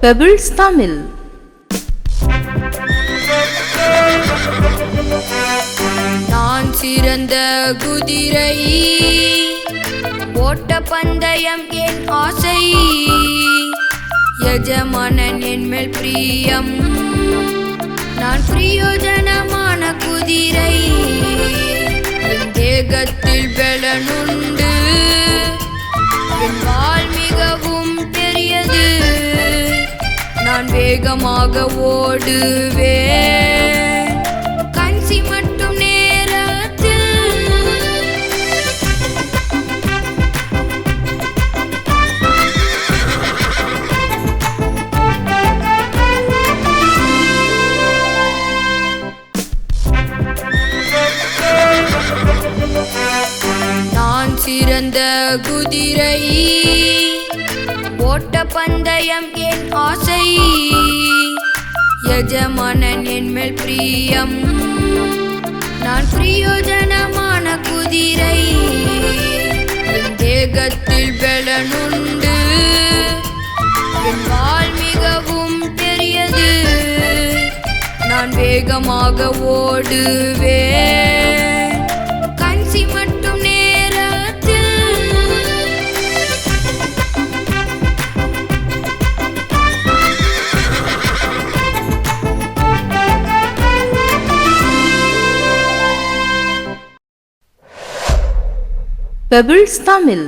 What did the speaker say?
Pebbles Tamil. நான் சிறந்த குதிரை, ஓட்ட பந்தயம் என் ஆசை, எஜமானன் என் மேல் பிரியம், நான் பிரயோஜனமான குதிரை, என் தேகத்தில் பலனுண்டு, என் வால் மிகவும் பெரியது, நான் வேகமாக ஓடுவேன் கன்சி மட்டும் நேரத்தில். நான் சிறந்த குதிரை, ஓட்ட பந்தயம் என் ஆசை, எஜமானன் என் மேல் பிரியம், நான் பிரயோஜனமான குதிரை, என் தேகத்தில் பலனுண்டு, என் வால் மிகவும் பெரியது, நான் வேகமாக ஓடுவேன் கன்சி மட்டும் நேரத்தில். பெபிள்ஸ் தமிழ்.